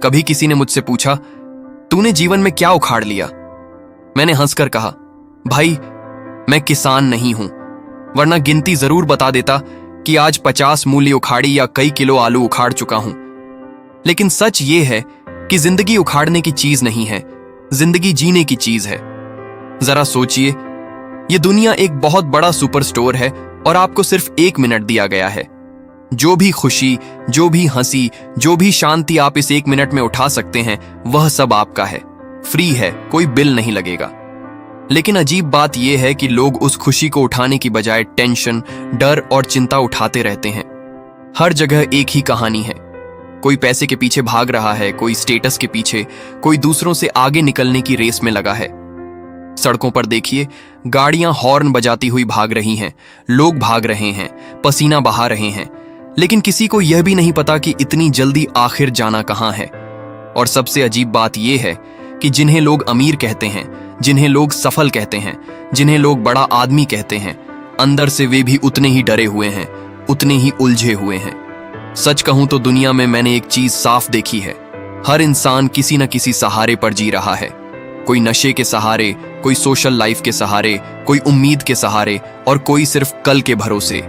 कभी किसी ने मुझसे पूछा, तूने जीवन में क्या उखाड़ लिया? मैंने हंसकर कहा, भाई मैं किसान नहीं हूं, वरना गिनती जरूर बता देता कि आज 50 मूली उखाड़ी या कई किलो आलू उखाड़ चुका हूं। लेकिन सच ये है कि जिंदगी उखाड़ने की चीज नहीं है, जिंदगी जीने की चीज है। जरा सोचिए, ये दुनिया एक बहुत बड़ा सुपर स्टोर है और आपको सिर्फ 1 मिनट दिया गया है। जो भी खुशी, जो भी हंसी, जो भी शांति आप इस 1 मिनट में उठा सकते हैं, वह सब आपका है, फ्री है, कोई बिल नहीं लगेगा। लेकिन अजीब बात यह है कि लोग उस खुशी को उठाने की बजाय टेंशन, डर और चिंता उठाते रहते हैं। हर जगह एक ही कहानी है, कोई पैसे के पीछे भाग रहा है, कोई स्टेटस के पीछे, कोई दूसरों से आगे निकलने की रेस में लगा है। सड़कों पर देखिए, गाड़ियां हॉर्न बजाती हुई भाग रही हैं, लोग भाग रहे हैं, पसीना बहा रहे हैं, लेकिन किसी को यह भी नहीं पता कि इतनी जल्दी आखिर जाना कहां है। और सबसे अजीब बात यह है कि जिन्हें लोग अमीर कहते हैं, जिन्हें लोग सफल कहते हैं, जिन्हें लोग बड़ा आदमी कहते हैं, अंदर से वे भी उतने ही डरे हुए हैं, उतने ही उलझे हुए हैं। सच कहूं तो दुनिया में मैंने एक चीज साफ देखी है, हर इंसान किसी न किसी सहारे पर जी रहा है। कोई नशे के सहारे, कोई सोशल लाइफ के सहारे, कोई उम्मीद के सहारे और कोई सिर्फ कल के भरोसे।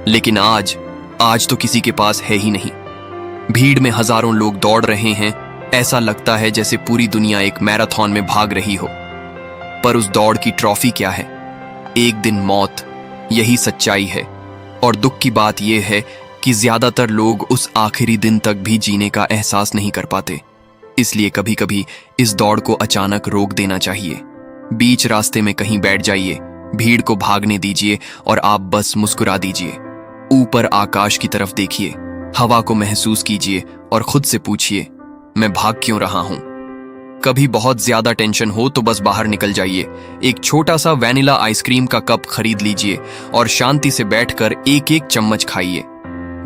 लेकिन आज तो किसी के पास है ही नहीं। भीड़ में हजारों लोग दौड़ रहे हैं, ऐसा लगता है जैसे पूरी दुनिया एक मैराथन में भाग रही हो। पर उस दौड़ की ट्रॉफी क्या है? एक दिन मौत, यही सच्चाई है। और दुख की बात यह है कि ज्यादातर लोग उस आखिरी दिन तक भी जीने का एहसास नहीं कर पाते। इसलिए कभी कभी इस दौड़ को अचानक रोक देना चाहिए। बीच रास्ते में कहीं बैठ जाइए, भीड़ को भागने दीजिए और आप बस मुस्कुरा दीजिए। ऊपर आकाश की तरफ देखिए, हवा को महसूस कीजिए और खुद से पूछिए, मैं भाग क्यों रहा हूं? कभी बहुत ज्यादा टेंशन हो तो बस बाहर निकल जाइए, एक छोटा सा वैनिला आइसक्रीम का कप खरीद लीजिए और शांति से बैठकर एक एक चम्मच खाइए।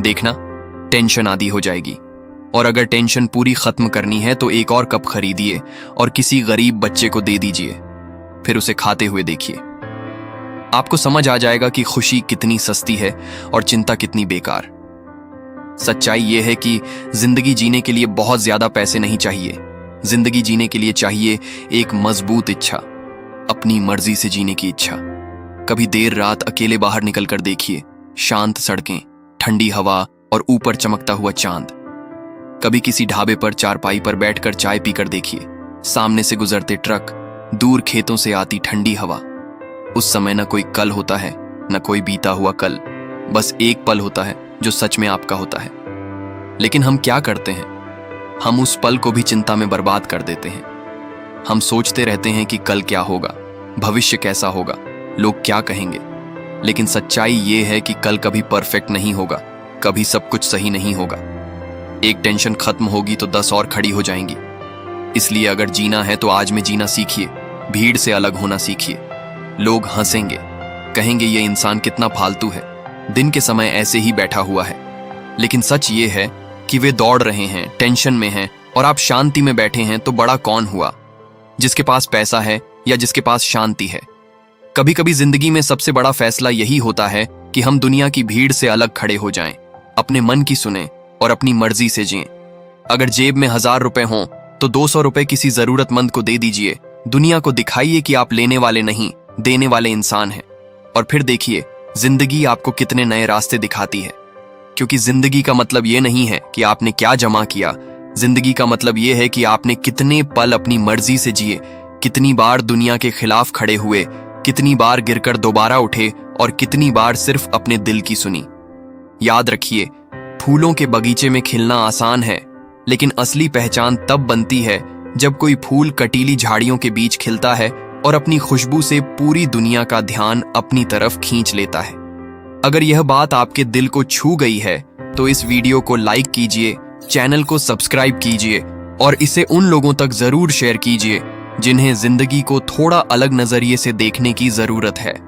देखना, टेंशन आधी हो जाएगी। और अगर टेंशन पूरी खत्म करनी है तो एक और कप खरीदिए और किसी गरीब बच्चे को दे दीजिए, फिर उसे खाते हुए देखिए। आपको समझ आ जाएगा कि खुशी कितनी सस्ती है और चिंता कितनी बेकार। सच्चाई यह है कि जिंदगी जीने के लिए बहुत ज्यादा पैसे नहीं चाहिए। जिंदगी जीने के लिए चाहिए एक मजबूत इच्छा, अपनी मर्जी से जीने की इच्छा। कभी देर रात अकेले बाहर निकलकर देखिए, शांत सड़कें, ठंडी हवा और ऊपर चमकता हुआ चांद। कभी किसी ढाबे पर चारपाई पर बैठकर चाय पीकर देखिए, सामने से गुजरते ट्रक, दूर खेतों से आती ठंडी हवा। उस समय न कोई कल होता है, न कोई बीता हुआ कल, बस एक पल होता है जो सच में आपका होता है। लेकिन हम क्या करते हैं? हम उस पल को भी चिंता में बर्बाद कर देते हैं। हम सोचते रहते हैं कि कल क्या होगा, भविष्य कैसा होगा, लोग क्या कहेंगे। लेकिन सच्चाई ये है कि कल कभी परफेक्ट नहीं होगा, कभी सब कुछ सही नहीं होगा। एक टेंशन खत्म होगी तो 10 और खड़ी हो जाएंगी। इसलिए अगर जीना है तो आज में जीना सीखिए, भीड़ से अलग होना सीखिए। लोग हंसेंगे, कहेंगे ये इंसान कितना फालतू है, दिन के समय ऐसे ही बैठा हुआ है। लेकिन सच ये है कि वे दौड़ रहे हैं, टेंशन में हैं, और आप शांति में बैठे हैं। तो बड़ा कौन हुआ, जिसके पास पैसा है या जिसके पास शांति है? कभी कभी जिंदगी में सबसे बड़ा फैसला यही होता है कि हम दुनिया की भीड़ से अलग खड़े हो जाएं, अपने मन की सुने और अपनी मर्जी से जिएं। अगर जेब में 1000 रुपए हों तो 200 रुपए किसी जरूरतमंद को दे दीजिए। दुनिया को दिखाइए कि आप लेने वाले नहीं, देने वाले इंसान हैं। और फिर देखिए, जिंदगी आपको कितने नए रास्ते दिखाती है। क्योंकि जिंदगी का मतलब ये नहीं है कि आपने क्या जमा किया, जिंदगी का मतलब ये है कि आपने कितने पल अपनी मर्जी से जिए, कितनी बार दुनिया के खिलाफ खड़े हुए, कितनी बार गिरकर दोबारा उठे और कितनी बार सिर्फ अपने दिल की सुनी। याद रखिए, फूलों के बगीचे में खिलना आसान है, लेकिन असली पहचान तब बनती है जब कोई फूल कटीली झाड़ियों के बीच खिलता है और अपनी खुशबू से पूरी दुनिया का ध्यान अपनी तरफ खींच लेता है। अगर यह बात आपके दिल को छू गई है तो इस वीडियो को लाइक कीजिए, चैनल को सब्सक्राइब कीजिए और इसे उन लोगों तक जरूर शेयर कीजिए जिन्हें जिंदगी को थोड़ा अलग नजरिए से देखने की जरूरत है।